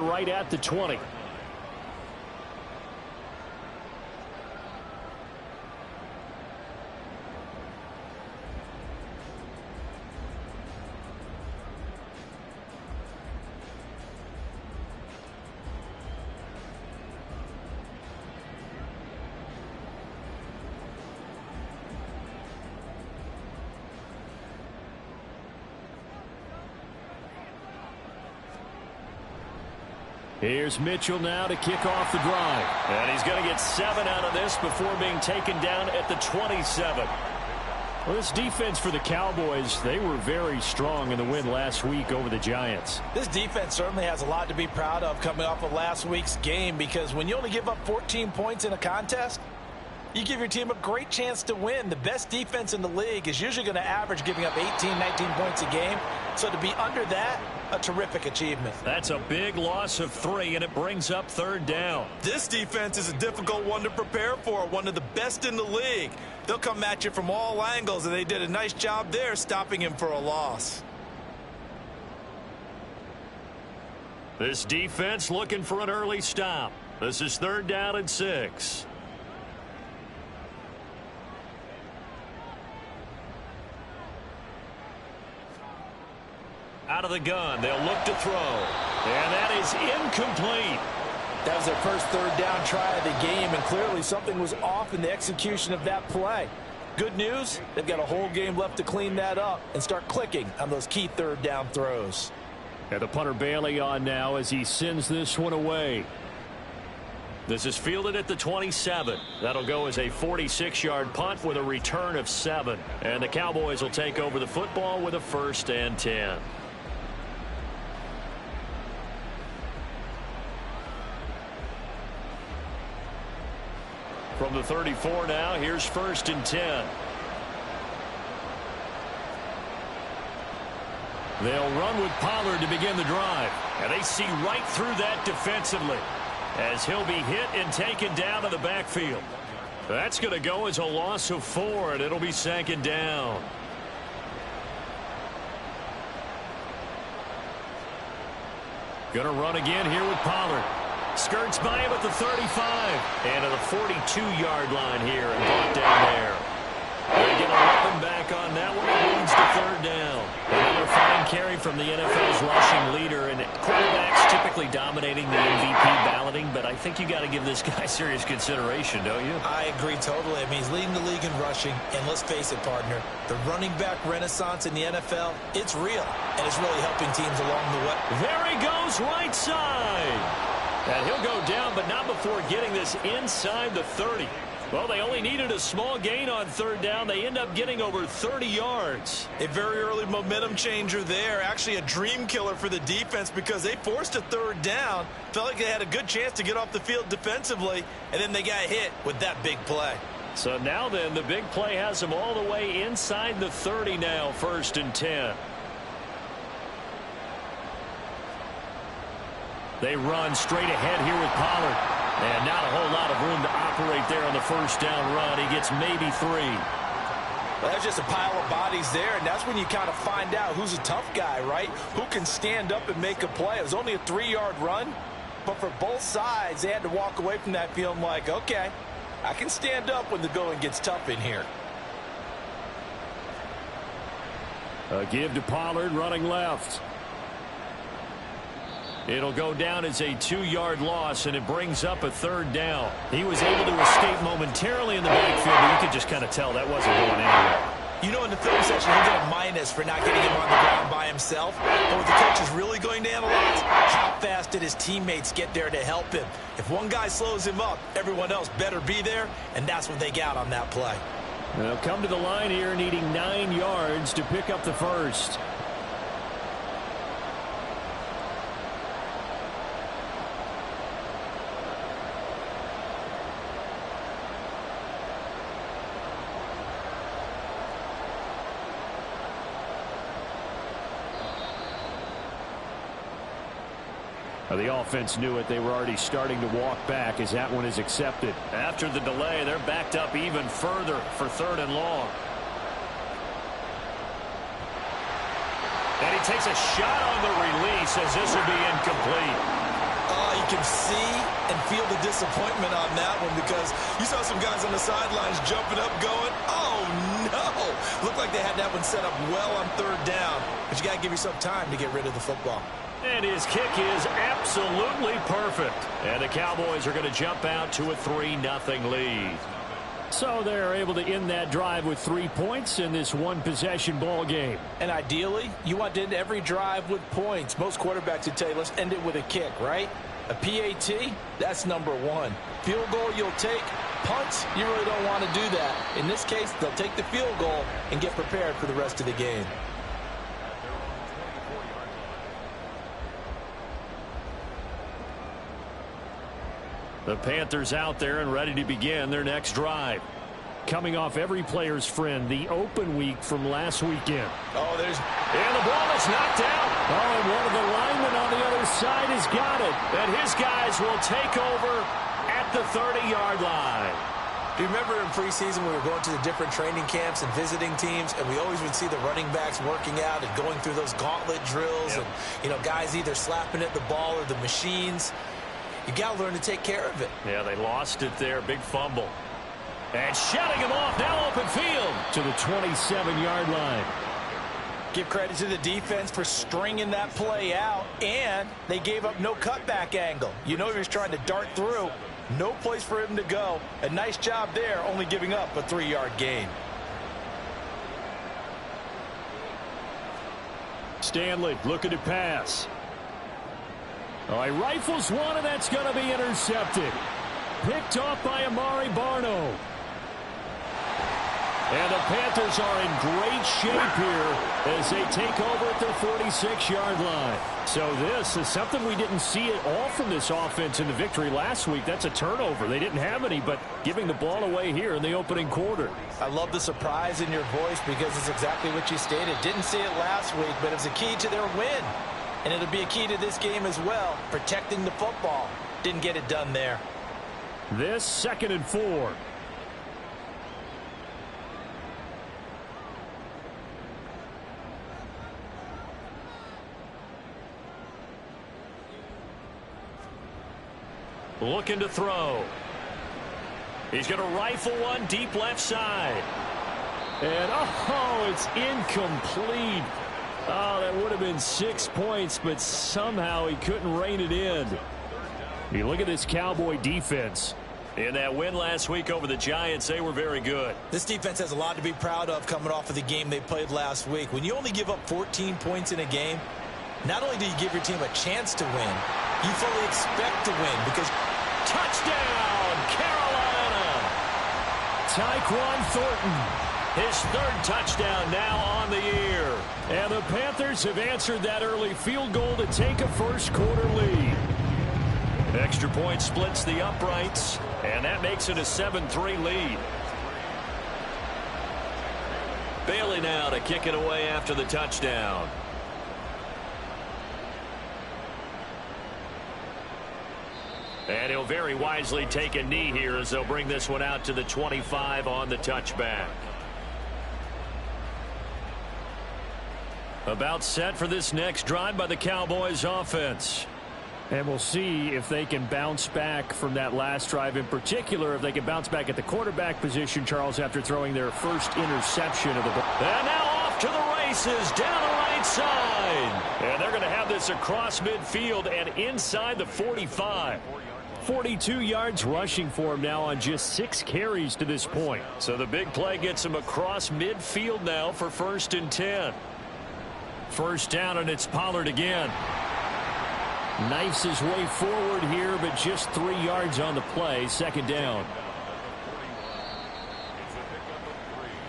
Right at the 20. Here's Mitchell now to kick off the drive. And he's going to get 7 out of this before being taken down at the 27. Well, this defense for the Cowboys, they were very strong in the win last week over the Giants. This defense certainly has a lot to be proud of coming off of last week's game, because when you only give up 14 points in a contest, you give your team a great chance to win. The best defense in the league is usually going to average giving up 18, 19 points a game. So to be under that, a terrific achievement. That's a big loss of 3, and it brings up 3rd down. This defense is a difficult one to prepare for, one of the best in the league. They'll come at you from all angles, and they did a nice job there stopping him for a loss. This defense looking for an early stop. This is 3rd down and 6. Out of the gun, they'll look to throw. And that is incomplete. That was their first 3rd down try of the game, and clearly something was off in the execution of that play. Good news, they've got a whole game left to clean that up and start clicking on those key 3rd down throws. And the punter Bailey on now as he sends this one away. This is fielded at the 27. That'll go as a 46-yard punt with a return of 7. And the Cowboys will take over the football with a 1st and 10. From the 34 now, here's 1st and 10. They'll run with Pollard to begin the drive. And they see right through that defensively, as he'll be hit and taken down to the backfield. That's going to go as a loss of 4, and it'll be 2nd down. Going to run again here with Pollard. Skirts by him at the 35. And to the 42-yard line here and brought down there. They get a weapon back on that one. It leads to 3rd down. Another fine carry from the NFL's rushing leader, and quarterbacks typically dominating the MVP balloting, but I think you got to give this guy serious consideration, don't you? I agree totally. I mean, he's leading the league in rushing, and let's face it, partner, the running back renaissance in the NFL, it's real, and it's really helping teams along the way. There he goes, right side. And he'll go down, but not before getting this inside the 30. Well, they only needed a small gain on 3rd down. They end up getting over 30 yards. A very early momentum changer there. Actually a dream killer for the defense, because they forced a 3rd down. Felt like they had a good chance to get off the field defensively, and then they got hit with that big play. So now then, the big play has them all the way inside the 30 now, 1st and 10. They run straight ahead here with Pollard. And not a whole lot of room to operate there on the 1st down run. He gets maybe 3. Well, there's just a pile of bodies there, and that's when you kind of find out who's a tough guy, right? Who can stand up and make a play. It was only a 3-yard run, but for both sides, they had to walk away from that feeling like, okay, I can stand up when the going gets tough in here. A give to Pollard running left. It'll go down as a 2-yard loss, and it brings up a 3rd down. He was able to escape momentarily in the backfield, but you could just kind of tell that wasn't going anywhere. You know, in the film section, he'll get a minus for not getting him on the ground by himself. But what the coach is really going to analyze, how fast did his teammates get there to help him? If one guy slows him up, everyone else better be there, and that's what they got on that play. They'll come to the line here needing 9 yards to pick up the 1st. The offense knew it. They were already starting to walk back as that one is accepted. After the delay, they're backed up even further for 3rd and long. And he takes a shot on the release as this will be incomplete. you can see and feel the disappointment on that one because you saw some guys on the sidelines jumping up going, oh, no. Looked like they had that one set up well on third down, but you got to give yourself time to get rid of the football. And his kick is absolutely perfect. And the Cowboys are going to jump out to a 3-0 lead. So they're able to end that drive with 3 points in this one-possession ball game. And ideally, you want to end every drive with points. Most quarterbacks would tell you, let's end it with a kick, right? A PAT, that's number one. Field goal you'll take. Punts, you really don't want to do that. In this case, they'll take the field goal and get prepared for the rest of the game. The Panthers out there and ready to begin their next drive. Coming off every player's friend, the open week from last weekend. Oh, there's... And the ball is knocked out. Oh, and one of the linemen on the other side has got it. And his guys will take over at the 30-yard line. Do you remember in preseason we were going to the different training camps and visiting teams, and we always would see the running backs working out and going through those gauntlet drills, and, you know, guys either slapping at the ball or the machines. You got to learn to take care of it. Yeah, they lost it there. Big fumble. And shutting him off. Now open field to the 27-yard line. Give credit to the defense for stringing that play out, and they gave up no cutback angle. You know he was trying to dart through. No place for him to go. A nice job there, only giving up a 3-yard gain. Stanley looking to pass. Oh, he rifles one, and that's going to be intercepted. Picked off by Amari Barno. And the Panthers are in great shape here as they take over at their 46-yard line. So this is something we didn't see at all from this offense in the victory last week. That's a turnover. They didn't have any, but giving the ball away here in the opening quarter. I love the surprise in your voice because it's exactly what you stated. Didn't see it last week, but it was a key to their win. And it'll be a key to this game as well, protecting the football. Didn't get it done there. This 2nd and 4. Looking to throw. He's going to rifle one deep left side. And, oh, it's incomplete. Oh, that would have been 6 points, but somehow he couldn't rein it in. You look at this Cowboy defense. In that win last week over the Giants, they were very good. This defense has a lot to be proud of coming off of the game they played last week. When you only give up 14 points in a game, not only do you give your team a chance to win, you fully expect to win because... Touchdown, Carolina! Tyquan Thornton, his 3rd touchdown now on the year. And the Panthers have answered that early field goal to take a first-quarter lead. Extra point splits the uprights, and that makes it a 7-3 lead. Bailey now to kick it away after the touchdown. And he'll very wisely take a knee here as they'll bring this one out to the 25 on the touchback. About set for this next drive by the Cowboys offense. And we'll see if they can bounce back from that last drive, in particular if they can bounce back at the quarterback position, Charles, after throwing their first interception of the ball. And now off to the races down the right side. And they're going to have this across midfield and inside the 45. 42 yards rushing for him now on just 6 carries to this point. So the big play gets him across midfield now for 1st and 10. First down, and it's Pollard again. Knifes his way forward here, but just 3 yards on the play. 2nd down.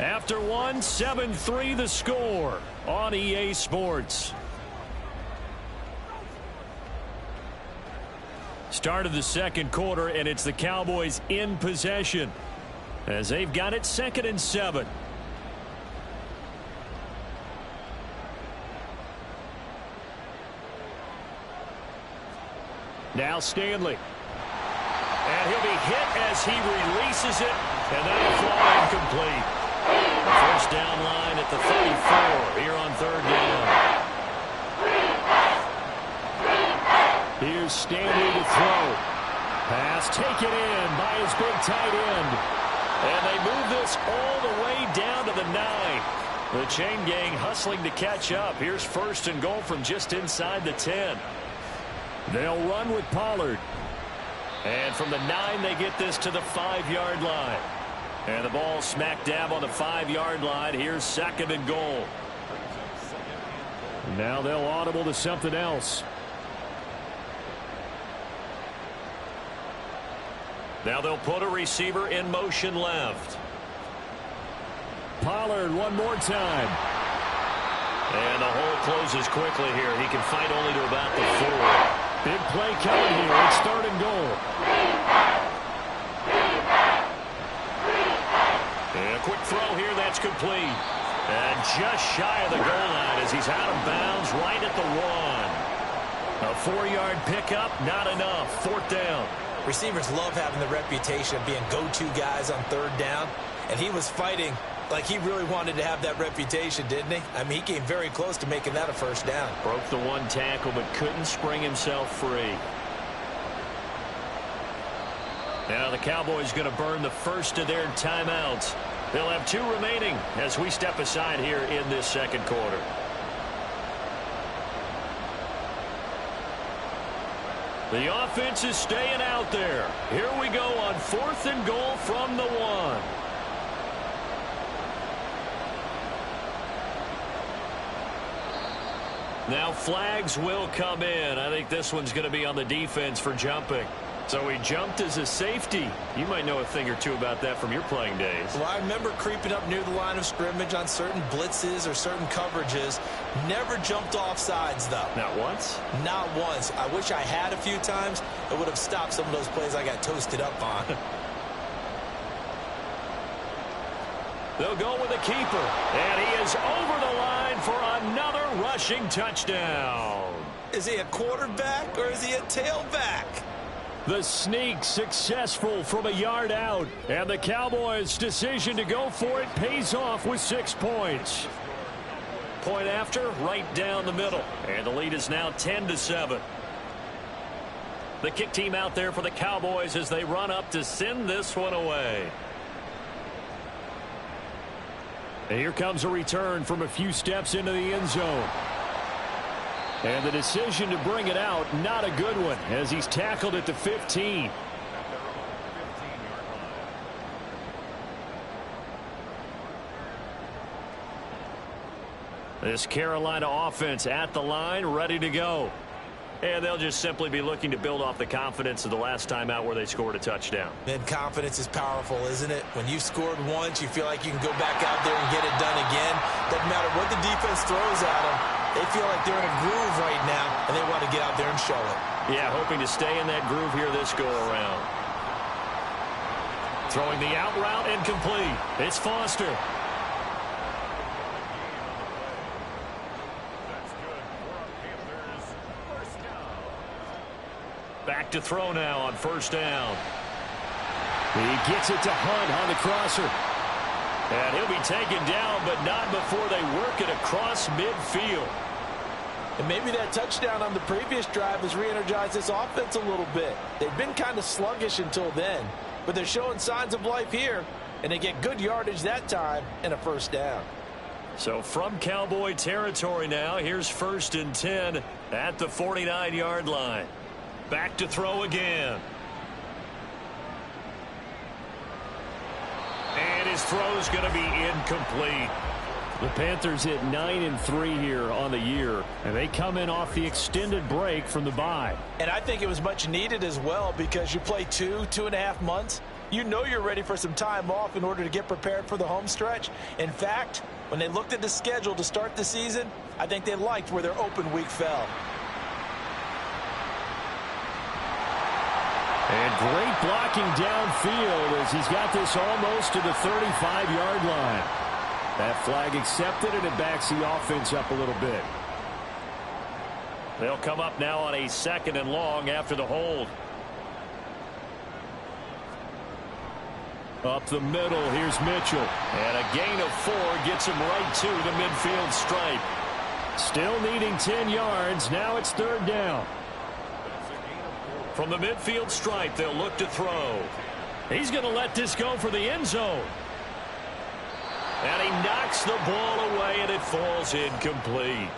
After 1, 7-3 the score on EA Sports. Start of the 2nd quarter, and it's the Cowboys in possession as they've got it 2nd and 7. Now Stanley. And he'll be hit as he releases it, and that'll fly incomplete. First down line at the 34 here on 3rd down. Here's Stanley to throw. Pass taken in by his big tight end. And they move this all the way down to the 9. The chain gang hustling to catch up. Here's 1st and goal from just inside the 10. They'll run with Pollard. And from the 9, they get this to the 5-yard line. And the ball smack dab on the 5-yard line. Here's 2nd and goal. Now they'll audible to something else. Now they'll put a receiver in motion left. Pollard one more time. And the hole closes quickly here. He can fight only to about the 4. Big play coming here. It's 3rd and goal. And a quick throw here. That's complete. And just shy of the goal line as he's out of bounds right at the 1. A 4-yard pickup, not enough. 4th down. Receivers love having the reputation of being go-to guys on 3rd down. And he was fighting like he really wanted to have that reputation, didn't he? I mean, he came very close to making that a 1st down. Broke the 1 tackle, but couldn't spring himself free. Now the Cowboys going to burn the first of their timeouts. They'll have 2 remaining as we step aside here in this 2nd quarter. The offense is staying out there. Here we go on 4th and goal from the 1. Now flags will come in. I think this one's going to be on the defense for jumping. So he jumped as a safety. You might know a thing or two about that from your playing days. Well, I remember creeping up near the line of scrimmage on certain blitzes or certain coverages. Never jumped off sides, though. Not once? Not once. I wish I had a few times. It would have stopped some of those plays I got toasted up on. They'll go with a keeper. And he is over the line for another rushing touchdown. Is he a quarterback or is he a tailback? The sneak successful from a yard out. And the Cowboys' decision to go for it pays off with 6 points. Point after, right down the middle. And the lead is now 10-7. The kick team out there for the Cowboys as they run up to send this one away. And here comes a return from a few steps into the end zone. And the decision to bring it out, not a good one, as he's tackled at the 15. This Carolina offense at the line, ready to go. And they'll just simply be looking to build off the confidence of the last time out where they scored a touchdown. And confidence is powerful, isn't it? When you've scored once, you feel like you can go back out there and get it done again. Doesn't matter what the defense throws at them. They feel like they're in a groove right now, and they want to get out there and show it. Yeah, hoping to stay in that groove here this go-around. Throwing the out route and complete. It's Foster. Back to throw now on 1st down. He gets it to Hunt on the crosser. And he'll be taken down, but not before they work it across midfield. And maybe that touchdown on the previous drive has re-energized this offense a little bit. They've been kind of sluggish until then, but they're showing signs of life here, and they get good yardage that time and a 1st down. So from Cowboy territory now, here's 1st and 10 at the 49-yard line. Back to throw again. And his throw's going to be incomplete. The Panthers hit 9-3 here on the year, and they come in off the extended break from the bye. And I think it was much needed as well, because you play 2.5 months. You know you're ready for some time off in order to get prepared for the home stretch. In fact, when they looked at the schedule to start the season, I think they liked where their open week fell. And great blocking downfield as he's got this almost to the 35-yard line. That flag accepted, and it backs the offense up a little bit. They'll come up now on a 2nd and long after the hold. Up the middle, here's Mitchell. And a gain of 4 gets him right to the midfield stripe. Still needing 10 yards. Now it's 3rd down. From the midfield stripe, they'll look to throw. He's going to let this go for the end zone. And he knocks the ball away, and it falls incomplete.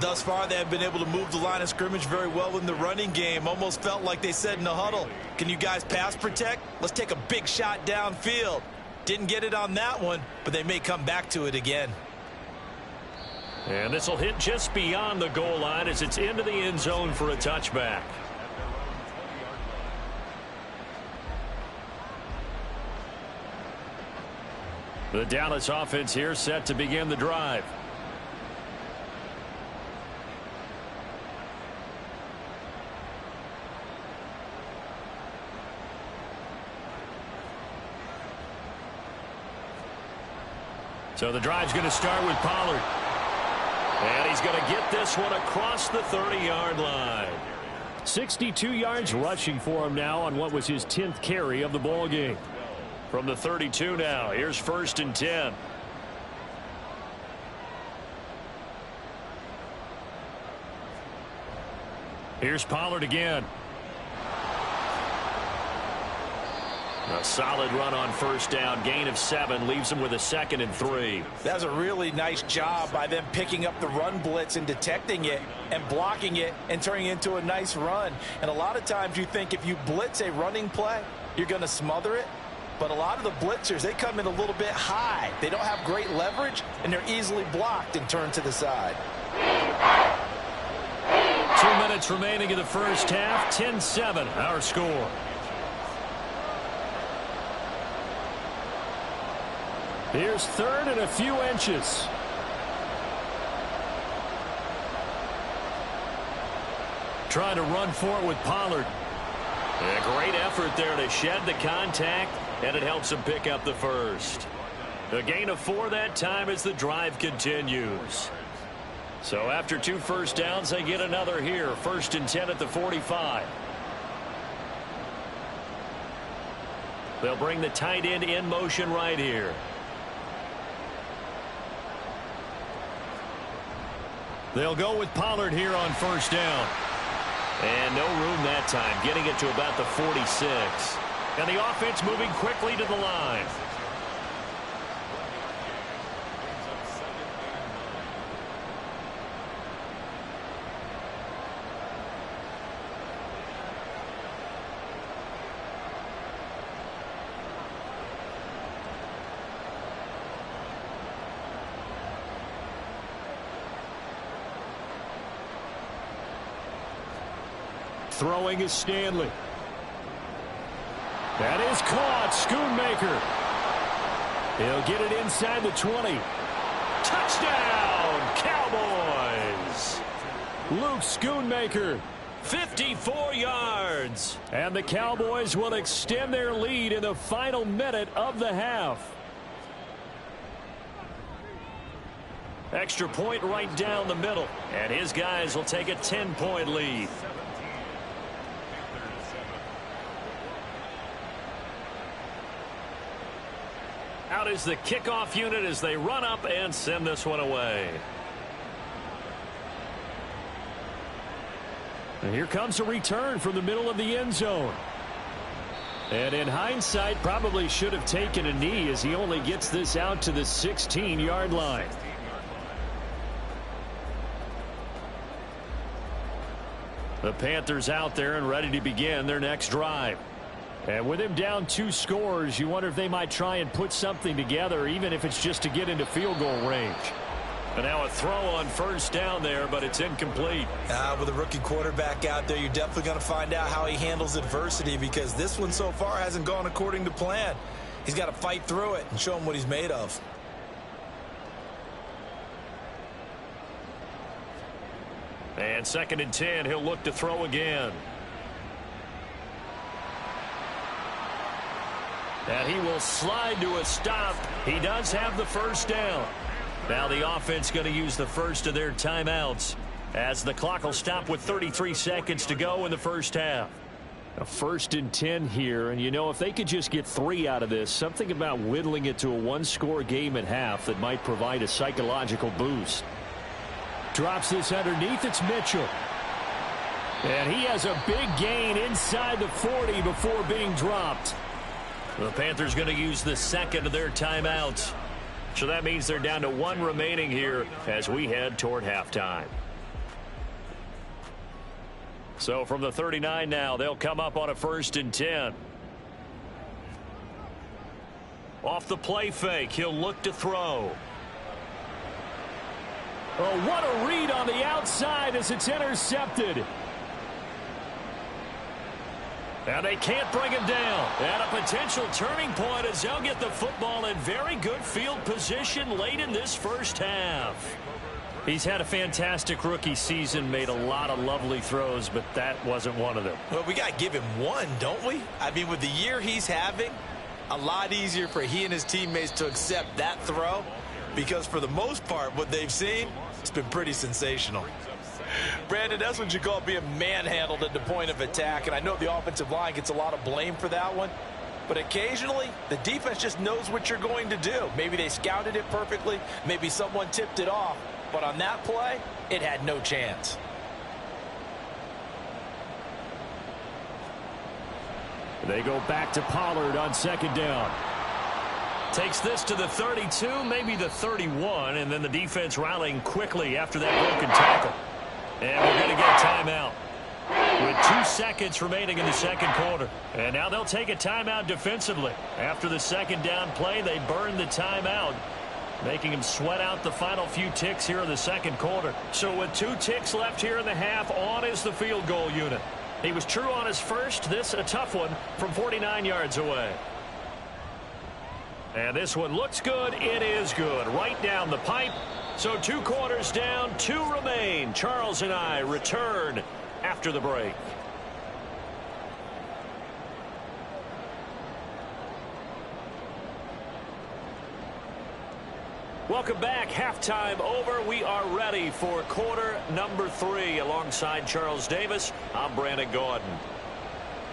Thus far, they have been able to move the line of scrimmage very well in the running game. Almost felt like they said in the huddle, can you guys pass protect? Let's take a big shot downfield. Didn't get it on that one, but they may come back to it again. And this will hit just beyond the goal line as it's into the end zone for a touchback. The Dallas offense here set to begin the drive. So the drive's going to start with Pollard. And he's going to get this one across the 30-yard line. 62 yards rushing for him now on what was his 10th carry of the ball game. From the 32 now, here's 1st and 10. Here's Pollard again. A solid run on 1st down. Gain of 7 leaves him with a 2nd and 3. That's a really nice job by them picking up the run blitz and detecting it and blocking it and turning it into a nice run. And a lot of times you think if you blitz a running play, you're going to smother it. But a lot of the blitzers, they come in a little bit high. They don't have great leverage, and they're easily blocked and turned to the side. 2 minutes remaining in the first half. 10-7, our score. Here's 3rd and a few inches. Trying to run for it with Pollard. A great effort there to shed the contact, and it helps him pick up the 1st. A gain of 4 that time as the drive continues. So after 2 first downs, they get another here. 1st and 10 at the 45. They'll bring the tight end in motion right here. They'll go with Pollard here on 1st down. And no room that time, getting it to about the 46. And the offense moving quickly to the line. Throwing is Stanley. That is caught. Schoonmaker. He'll get it inside the 20. Touchdown, Cowboys. Luke Schoonmaker, 54 yards. And the Cowboys will extend their lead in the final minute of the half. Extra point right down the middle. And his guys will take a 10-point lead. Out is the kickoff unit as they run up and send this one away. And here comes a return from the middle of the end zone. And in hindsight, probably should have taken a knee as he only gets this out to the 16-yard line. The Panthers out there and ready to begin their next drive. And with him down 2 scores, you wonder if they might try and put something together, even if it's just to get into field goal range. And now a throw on 1st down there, but it's incomplete. With a rookie quarterback out there, you're definitely going to find out how he handles adversity, because this one so far hasn't gone according to plan. He's got to fight through it and show him what he's made of. And 2nd and 10, he'll look to throw again. And he will slide to a stop. He does have the 1st down. Now the offense going to use the first of their timeouts as the clock will stop with 33 seconds to go in the first half. A 1st and 10 here, and you know, if they could just get 3 out of this, something about whittling it to a 1-score game at half that might provide a psychological boost. Drops this underneath. It's Mitchell. And he has a big gain inside the 40 before being dropped. The Panthers going to use the second of their timeouts. So that means they're down to one remaining here as we head toward halftime. So from the 39 now, they'll come up on a 1st and 10. Off the play fake, he'll look to throw. Oh, what a read on the outside as it's intercepted. And they can't bring him down. And a potential turning point as they'll get the football in very good field position late in this first half. He's had a fantastic rookie season, made a lot of lovely throws, but that wasn't one of them. Well, we got to give him one, don't we? I mean, with the year he's having, a lot easier for he and his teammates to accept that throw because for the most part, what they've seen, it's been pretty sensational. Brandon, that's what you call being manhandled at the point of attack, and I know the offensive line gets a lot of blame for that one, but occasionally the defense just knows what you're going to do. Maybe they scouted it perfectly, maybe someone tipped it off, but on that play, it had no chance. They go back to Pollard on 2nd down. Takes this to the 32, maybe the 31, and then the defense rallying quickly after that broken tackle. And we're going to get a timeout with 2 seconds remaining in the second quarter. And now they'll take a timeout defensively. After the 2nd down play, they burn the timeout, making him sweat out the final few ticks here in the second quarter. So with 2 ticks left here in the half, on is the field goal unit. He was true on his first. This a tough one from 49 yards away. And this one looks good. It is good. Right down the pipe. So 2 quarters down, 2 remain. Charles and I return after the break. Welcome back. Halftime over. We are ready for quarter number 3. Alongside Charles Davis, I'm Brandon Gordon.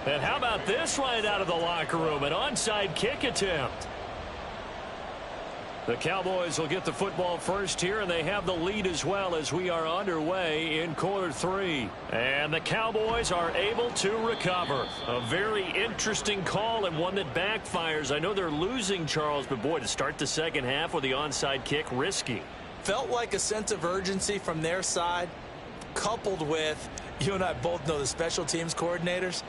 And how about this right out of the locker room? An onside kick attempt. The Cowboys will get the football first here, and they have the lead as well as we are underway in quarter 3. And the Cowboys are able to recover. A very interesting call and one that backfires. I know they're losing, Charles, but boy, to start the second half with the onside kick, risky. Felt like a sense of urgency from their side, coupled with, you and I both know the special teams coordinators.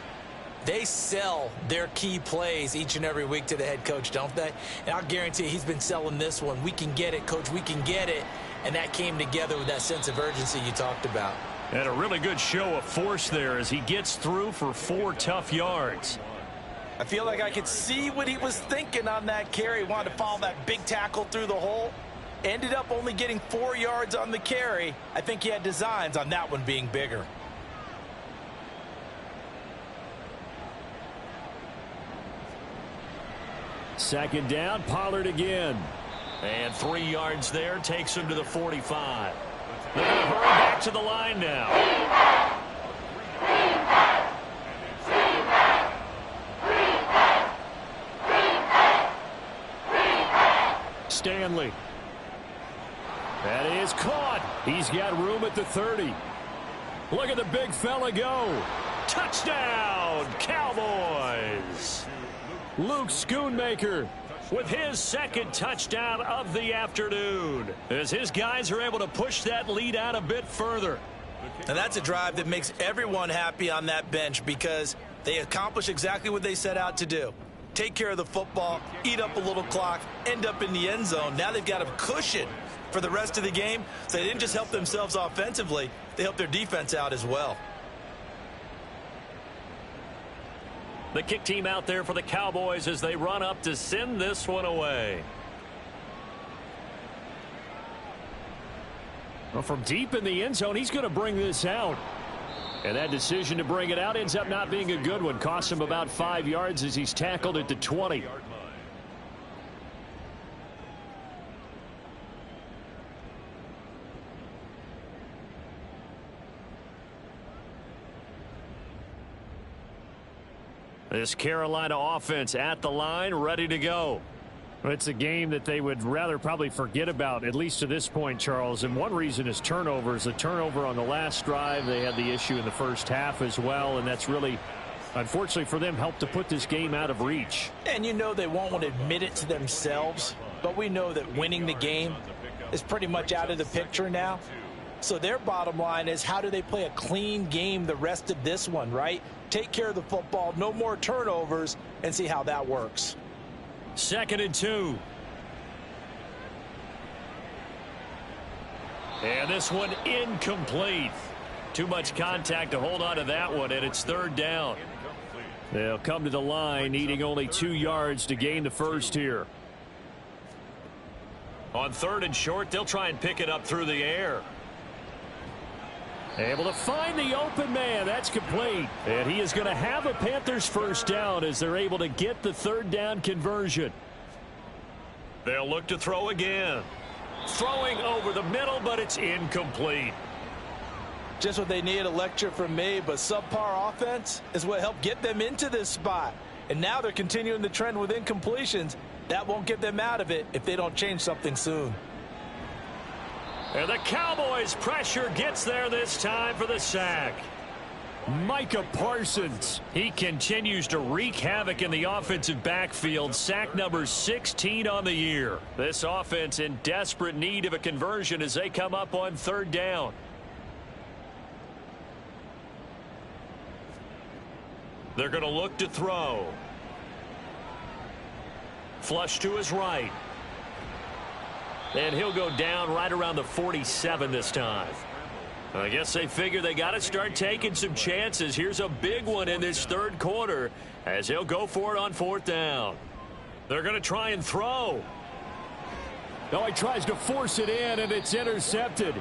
They sell their key plays each and every week to the head coach, don't they? And I'll guarantee he's been selling this one. We can get it, coach. We can get it. And that came together with that sense of urgency you talked about. And a really good show of force there as he gets through for 4 tough yards. I feel like I could see what he was thinking on that carry. He wanted to follow that big tackle through the hole. Ended up only getting 4 yards on the carry. I think he had designs on that one being bigger. Second down, Pollard again. And 3 yards there, takes him to the 45. They're going to hurry back to the line now. Stanley. That is caught. He's got room at the 30. Look at the big fella go. Touchdown, Cowboys. Luke Schoonmaker with his second touchdown of the afternoon as his guys are able to push that lead out a bit further. And that's a drive that makes everyone happy on that bench because they accomplish exactly what they set out to do. Take care of the football, eat up a little clock, end up in the end zone. Now they've got a cushion for the rest of the game, so they didn't just help themselves offensively, they helped their defense out as well. The kick team out there for the Cowboys as they run up to send this one away. Well, from deep in the end zone, he's going to bring this out. And that decision to bring it out ends up not being a good one. Costs him about 5 yards as he's tackled at the 20. This Carolina offense at the line, ready to go. It's a game that they would rather probably forget about, at least to this point, Charles. And one reason is turnovers. The turnover on the last drive, they had the issue in the first half as well, and that's really, unfortunately for them, helped to put this game out of reach. And you know they won't want to admit it to themselves, but we know that winning the game is pretty much out of the picture now. So their bottom line is, how do they play a clean game the rest of this one, right? Take care of the football, no more turnovers, and see how that works. 2nd and 2. And this one incomplete. Too much contact to hold on to that one, and it's 3rd down. They'll come to the line, needing only 2 yards to gain the first here. On 3rd and short, they'll try and pick it up through the air. Able to find the open man. That's complete. And he is going to have a Panthers first down as they're able to get the 3rd down conversion. They'll look to throw again. Throwing over the middle, but it's incomplete. Just what they need, a lecture from me, but subpar offense is what helped get them into this spot. And now they're continuing the trend with incompletions. That won't get them out of it if they don't change something soon. And the Cowboys' pressure gets there this time for the sack. Micah Parsons. He continues to wreak havoc in the offensive backfield. Sack number 16 on the year. This offense in desperate need of a conversion as they come up on 3rd down. They're going to look to throw. Flush to his right. And he'll go down right around the 47 this time. I guess they figure they got to start taking some chances. Here's a big one in this 3rd quarter as he'll go for it on 4th down. They're going to try and throw. No, he tries to force it in, and it's intercepted.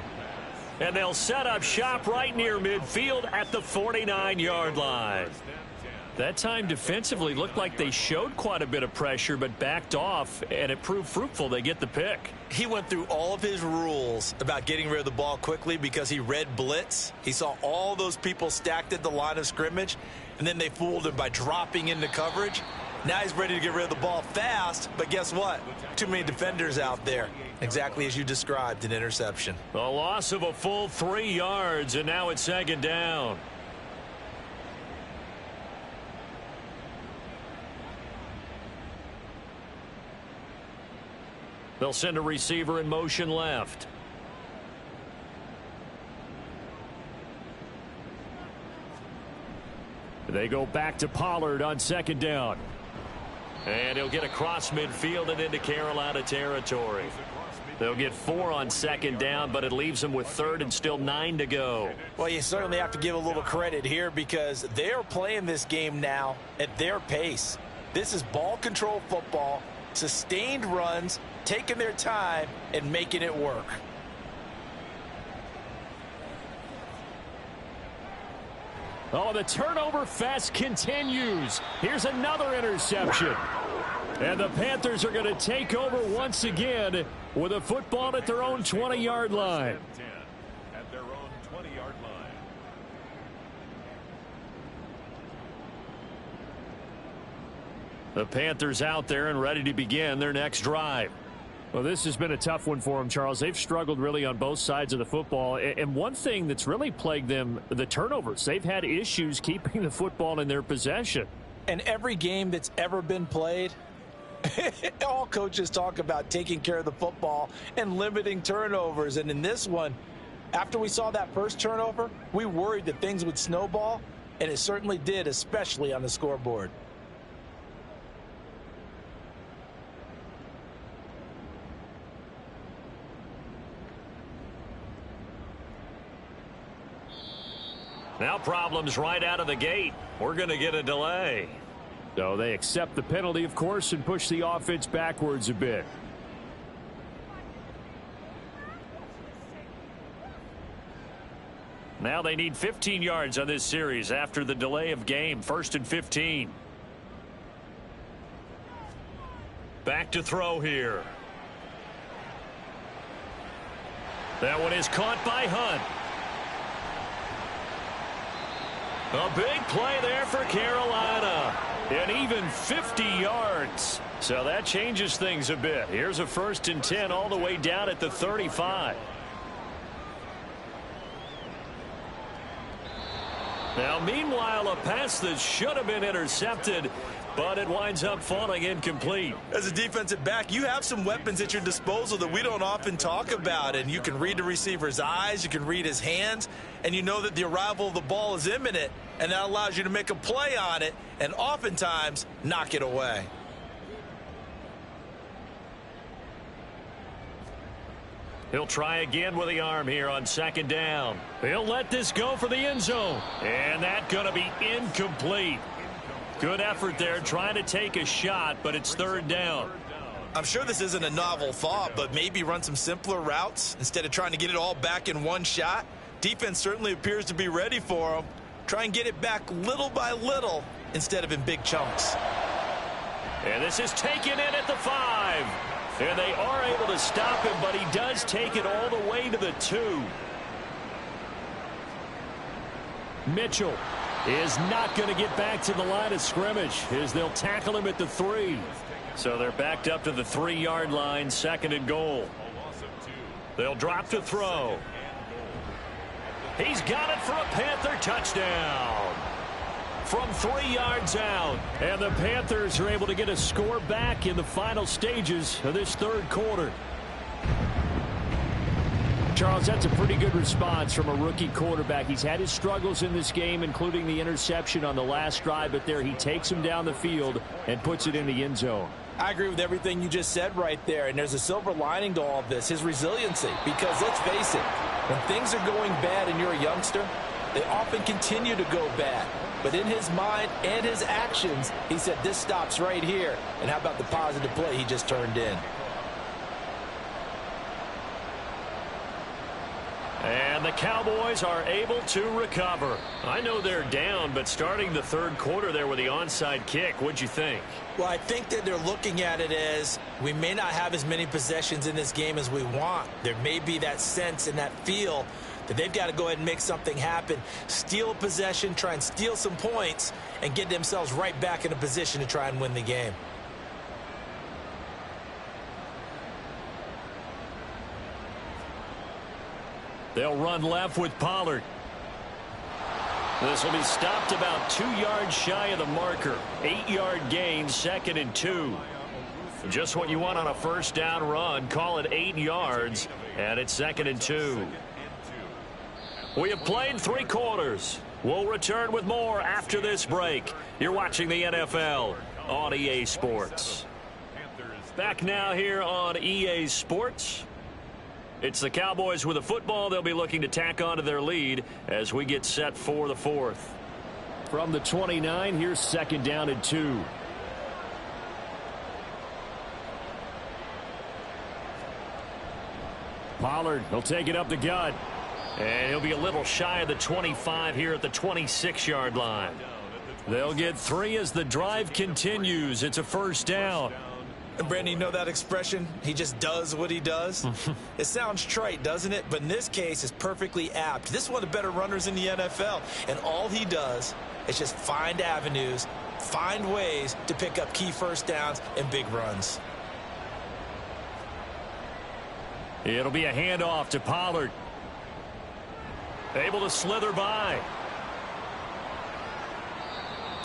And they'll set up shop right near midfield at the 49-yard line. That time defensively looked like they showed quite a bit of pressure but backed off, and it proved fruitful. They get the pick. He went through all of his rules about getting rid of the ball quickly because he read blitz. He saw all those people stacked at the line of scrimmage, and then they fooled him by dropping into coverage. Now he's ready to get rid of the ball fast, but guess what? Too many defenders out there. Exactly as you described, an interception. A loss of a full 3 yards, and now it's 2nd down. They'll send a receiver in motion left. They go back to Pollard on 2nd down. And he'll get across midfield and into Carolina territory. They'll get 4 on 2nd down, but it leaves them with 3rd and still 9 to go. Well, you certainly have to give a little credit here because they're playing this game now at their pace. This is ball control football, sustained runs, taking their time and making it work. Oh, the turnover fest continues. Here's another interception. And the Panthers are going to take over once again with a football at their own 20-yard line. At their own 20-yard line. The Panthers out there and ready to begin their next drive. Well, this has been a tough one for them, Charles. They've struggled really on both sides of the football. And one thing that's really plagued them, the turnovers. They've had issues keeping the football in their possession. And every game that's ever been played, all coaches talk about taking care of the football and limiting turnovers. And in this one, after we saw that first turnover, we worried that things would snowball, and it certainly did, especially on the scoreboard. Now problems right out of the gate. We're going to get a delay. So they accept the penalty, of course, and push the offense backwards a bit. Now they need 15 yards on this series after the delay of game. 1st and 15. Back to throw here. That one is caught by Hunt. A big play there for Carolina. An even 50 yards. So that changes things a bit. Here's a 1st and 10 all the way down at the 35. Now, meanwhile, a pass that should have been intercepted, but it winds up falling incomplete. As a defensive back, you have some weapons at your disposal that we don't often talk about. And you can read the receiver's eyes, you can read his hands, and you know that the arrival of the ball is imminent, and that allows you to make a play on it and oftentimes knock it away. He'll try again with the arm here on 2nd down. He'll let this go for the end zone. And that's going to be incomplete. Good effort there trying to take a shot, but it's 3rd down. I'm sure this isn't a novel thought, but maybe run some simpler routes instead of trying to get it all back in one shot. Defense certainly appears to be ready for him. Try and get it back little by little instead of in big chunks. And this is taken in at the 5. And they are able to stop him, but he does take it all the way to the 2. Mitchell is not going to get back to the line of scrimmage as they'll tackle him at the 3. So they're backed up to the 3-yard line, 2nd and goal. They'll drop to throw. He's got it for a Panther touchdown. From 3 yards out. And the Panthers are able to get a score back in the final stages of this 3rd quarter. Charles, that's a pretty good response from a rookie quarterback. He's had his struggles in this game, including the interception on the last drive, but there he takes him down the field and puts it in the end zone. I agree with everything you just said right there, and there's a silver lining to all of this, his resiliency, because let's face it, when things are going bad and you're a youngster, they often continue to go bad. But in his mind and his actions, he said, this stops right here. And how about the positive play he just turned in? And the Cowboys are able to recover. I know they're down, but starting the 3rd quarter there with the onside kick, what'd you think? Well, I think that they're looking at it as we may not have as many possessions in this game as we want. There may be that sense and that feel that they've got to go ahead and make something happen, steal a possession, try and steal some points, and get themselves right back in a position to try and win the game. They'll run left with Pollard. This will be stopped about 2 yards shy of the marker. 8-yard gain, 2nd and 2. Just what you want on a 1st down run. Call it 8 yards, and it's 2nd and 2. We have played 3 quarters. We'll return with more after this break. You're watching the NFL on EA Sports. Back now here on EA Sports. It's the Cowboys with the football. They'll be looking to tack on to their lead as we get set for the 4th. From the 29, here's 2nd down and 2. Pollard, he'll take it up the gut. And he'll be a little shy of the 25 here at the 26-yard line. They'll get 3 as the drive continues. It's a 1st down. And Brandon, you know that expression, he just does what he does? It sounds trite, doesn't it? But in this case, it's perfectly apt. This is one of the better runners in the NFL. And all he does is just find avenues, find ways to pick up key 1st downs and big runs. It'll be a handoff to Pollard. Able to slither by.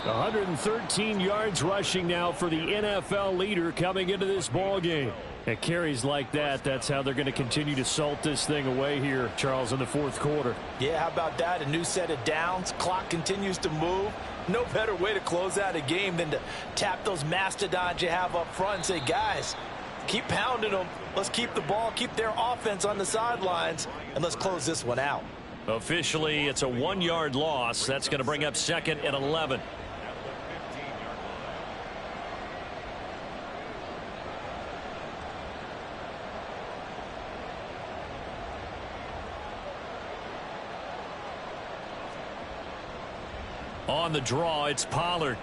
113 yards rushing now for the NFL leader coming into this ball game. At carries like that, that's how they're going to continue to salt this thing away here, Charles, in the 4th quarter. Yeah, how about that? A new set of downs. Clock continues to move. No better way to close out a game than to tap those mastodons you have up front and say, guys, keep pounding them. Let's keep the ball, keep their offense on the sidelines, and let's close this one out. Officially, it's a 1-yard loss. That's going to bring up 2nd and 11. On the draw, it's Pollard.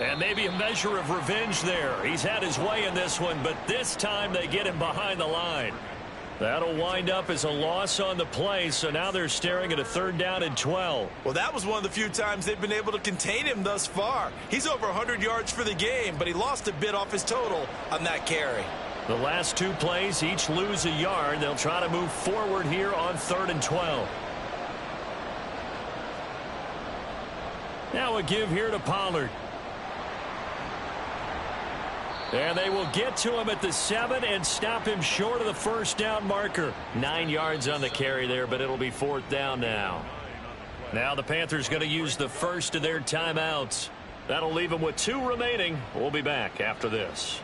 And maybe a measure of revenge there. He's had his way in this one, but this time they get him behind the line. That'll wind up as a loss on the play, so now they're staring at a 3rd down and 12. Well, that was one of the few times they've been able to contain him thus far. He's over 100 yards for the game, but he lost a bit off his total on that carry. The last 2 plays each lose a yard. They'll try to move forward here on 3rd and 12. Now a give here to Pollard. And they will get to him at the 7 and stop him short of the 1st down marker. 9 yards on the carry there, but it'll be 4th down now. Now the Panthers going to use the first of their timeouts. That'll leave them with 2 remaining. We'll be back after this.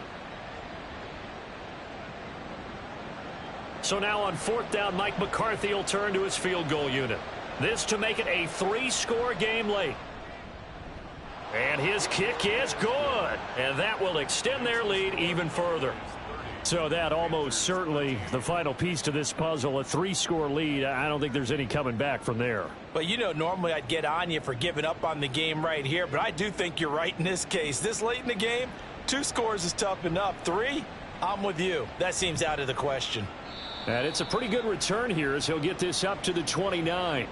So now on 4th down, Mike McCarthy will turn to his field goal unit. This to make it a 3-score game late. And his kick is good. And that will extend their lead even further. So that almost certainly the final piece to this puzzle, a 3-score lead. I don't think there's any coming back from there. But you know, normally I'd get on you for giving up on the game right here, but I do think you're right in this case. This late in the game, 2 scores is tough enough. 3, I'm with you. That seems out of the question. And it's a pretty good return here as he'll get this up to the 29.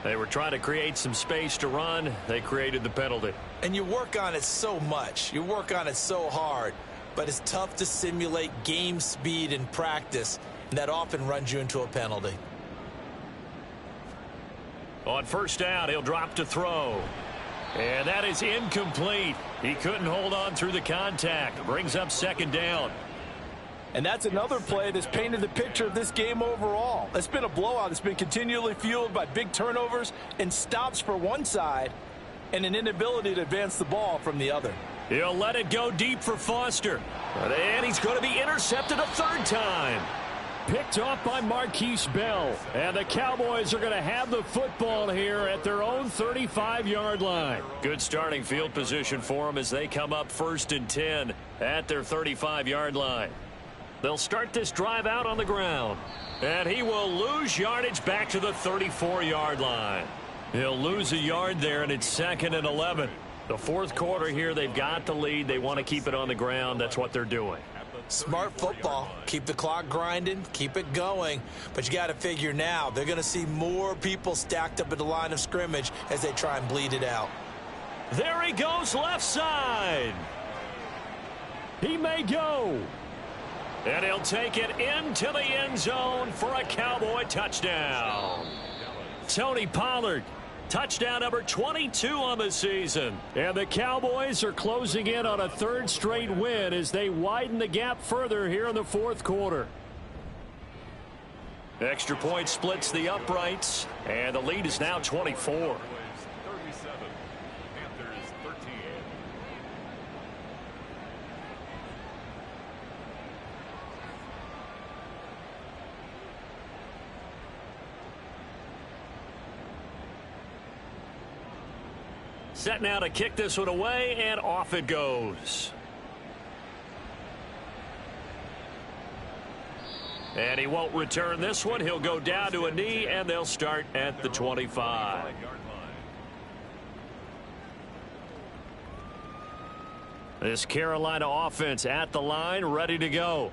They were trying to create some space to run. They created the penalty. And you work on it so much. You work on it so hard. But it's tough to simulate game speed in practice. And that often runs you into a penalty. On 1st down, he'll drop to throw. And that is incomplete. He couldn't hold on through the contact. Brings up 2nd down. And that's another play that's painted the picture of this game overall. It's been a blowout. It's been continually fueled by big turnovers and stops for one side and an inability to advance the ball from the other. He'll let it go deep for Foster. And he's going to be intercepted a 3rd time. Picked off by Marquise Bell. And the Cowboys are going to have the football here at their own 35-yard line. Good starting field position for them as they come up 1st and 10 at their 35-yard line. They'll start this drive out on the ground. And he will lose yardage back to the 34-yard line. He'll lose a yard there, and it's 2nd and 11. The 4th quarter here, they've got the lead. They want to keep it on the ground. That's what they're doing. Smart football. Keep the clock grinding. Keep it going. But you got to figure now, they're going to see more people stacked up at the line of scrimmage as they try and bleed it out. There he goes left side. He may go. And he'll take it into the end zone for a Cowboy touchdown. Tony Pollard, touchdown number 22 on the season. And the Cowboys are closing in on a 3rd straight win as they widen the gap further here in the 4th quarter. Extra point splits the uprights, and the lead is now 24. Set now to kick this one away, and off it goes. And he won't return this one. He'll go down to a knee, and they'll start at the 25. This Carolina offense at the line, ready to go.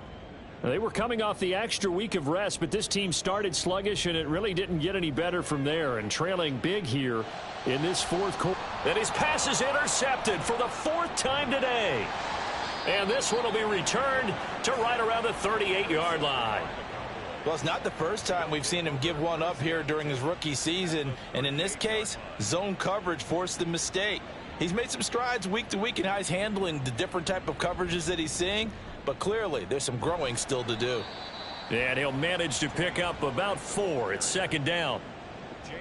They were coming off the extra week of rest, but this team started sluggish, and it really didn't get any better from there. And trailing big here in this 4th quarter. And his pass is intercepted for the 4th time today. And this one will be returned to right around the 38-yard line. Well, it's not the first time we've seen him give one up here during his rookie season. And in this case, zone coverage forced the mistake. He's made some strides week to week in how he's handling the different type of coverages that he's seeing. But clearly, there's some growing still to do. And he'll manage to pick up about 4. It's 2nd down.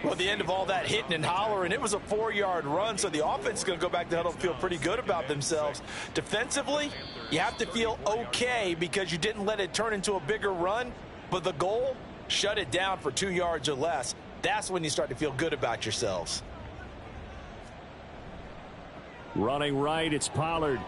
Well, at the end of all that hitting and hollering, it was a 4-yard run, so the offense is going to go back to huddle and feel pretty good about themselves. Defensively, you have to feel okay because you didn't let it turn into a bigger run, but the goal, shut it down for 2 yards or less. That's when you start to feel good about yourselves. Running right, it's Pollard.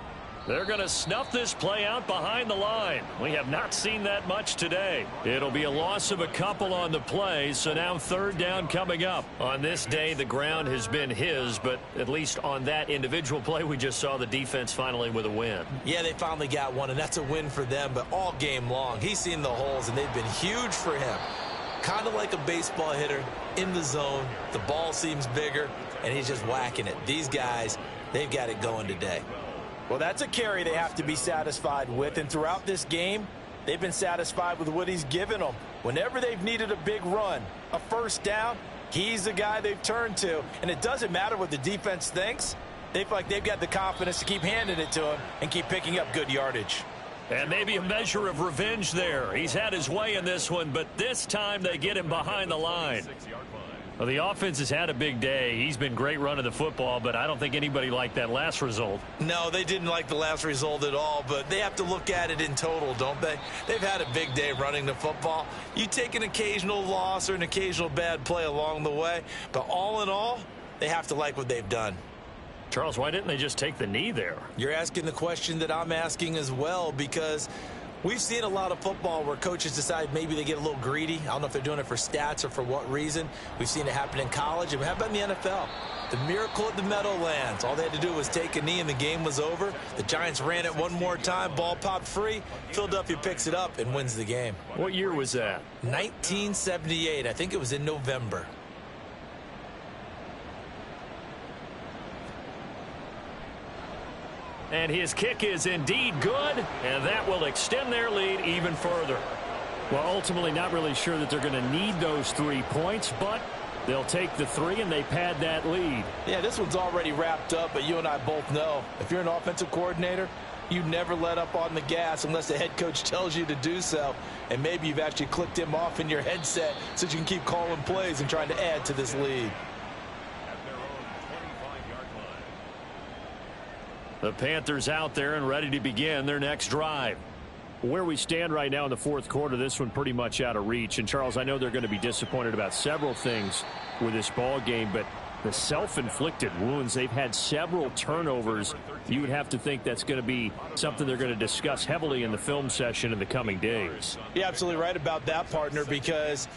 They're going to snuff this play out behind the line. We have not seen that much today. It'll be a loss of a couple on the play, so now third down coming up. On this day, the ground has been his, but at least on that individual play, we just saw the defense finally with a win. Yeah, they finally got one, and that's a win for them, but all game long, he's seen the holes, and they've been huge for him. Kind of like a baseball hitter in the zone. The ball seems bigger, and he's just whacking it. These guys, they've got it going today. Well, that's a carry they have to be satisfied with, and throughout this game, they've been satisfied with what he's given them. Whenever they've needed a big run, a first down, he's the guy they've turned to, and it doesn't matter what the defense thinks. They feel like they've got the confidence to keep handing it to him and keep picking up good yardage. And maybe a measure of revenge there. He's had his way in this one, but this time they get him behind the line. Well, the offense has had a big day. He's been great running the football, but I don't think anybody liked that last result. No, they didn't like the last result at all, but they have to look at it in total, don't they? They've had a big day running the football. You take an occasional loss or an occasional bad play along the way, but all in all, they have to like what they've done. Charles, why didn't they just take the knee there? You're asking the question that I'm asking as well, because we've seen a lot of football where coaches decide maybe they get a little greedy. I don't know if they're doing it for stats or for what reason. We've seen it happen in college, and how about in the NFL? The miracle at the Meadowlands. All they had to do was take a knee, and the game was over. The Giants ran it one more time. Ball popped free. Philadelphia picks it up and wins the game. What year was that? 1978. I think it was in November. And his kick is indeed good, and that will extend their lead even further. Well, ultimately not really sure that they're going to need those 3 points, but they'll take the 3 and they pad that lead. Yeah, this one's already wrapped up, but you and I both know if you're an offensive coordinator, you never let up on the gas unless the head coach tells you to do so. And maybe you've actually clicked him off in your headset so you can keep calling plays and trying to add to this lead. The Panthers out there and ready to begin their next drive. Where we stand right now in the fourth quarter, this one pretty much out of reach. And, Charles, I know they're going to be disappointed about several things with this ball game, but the self-inflicted wounds, they've had several turnovers. You would have to think that's going to be something they're going to discuss heavily in the film session in the coming days. You're absolutely right about that, partner, because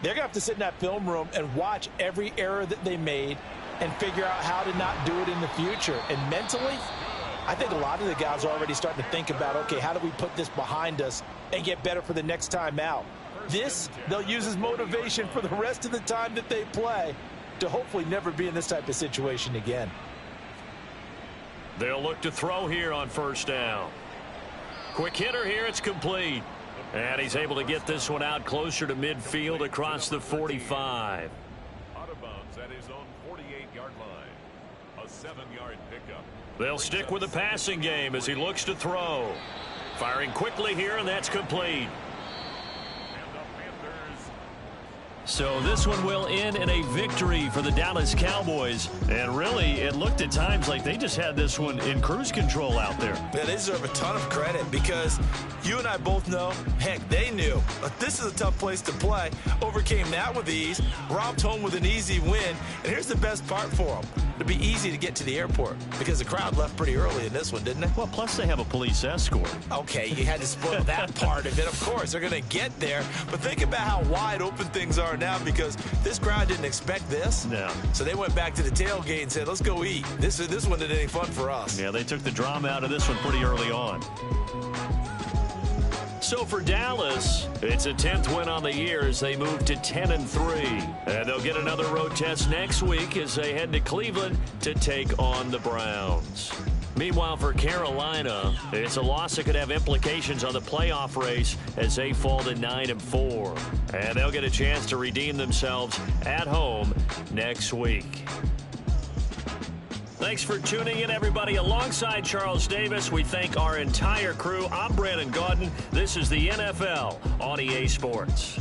they're going to have to sit in that film room and watch every error that they made and figure out how to not do it in the future. And mentally, I think a lot of the guys are already starting to think about, okay, how do we put this behind us and get better for the next time out? This, they'll use as motivation for the rest of the time that they play to hopefully never be in this type of situation again. They'll look to throw here on first down. Quick hitter here, it's complete. And he's able to get this one out closer to midfield across the 45. Out of bounds at his own 48-yard line. A 7-yard pickup. They'll stick with the passing game as he looks to throw. Firing quickly here, and that's complete. So this one will end in a victory for the Dallas Cowboys. And really, it looked at times like they just had this one in cruise control out there. Yeah, they deserve a ton of credit because you and I both know, heck, they knew. But this is a tough place to play. Overcame that with ease, robbed home with an easy win. And here's the best part for them. It'd be easy to get to the airport because the crowd left pretty early in this one, didn't it? Well, plus they have a police escort. Okay, you had to spoil that part of it. Of course, they're going to get there. But think about how wide open things are now because this crowd didn't expect this. No. So they went back to the tailgate and said, let's go eat. This one isn't any fun for us. Yeah, they took the drama out of this one pretty early on. So for Dallas, it's a 10th win on the year as they move to 10-3. And they'll get another road test next week as they head to Cleveland to take on the Browns. Meanwhile, for Carolina, it's a loss that could have implications on the playoff race as they fall to 9-4. And they'll get a chance to redeem themselves at home next week. Thanks for tuning in, everybody. Alongside Charles Davis, we thank our entire crew. I'm Brandon Gaudin. This is the NFL on EA Sports.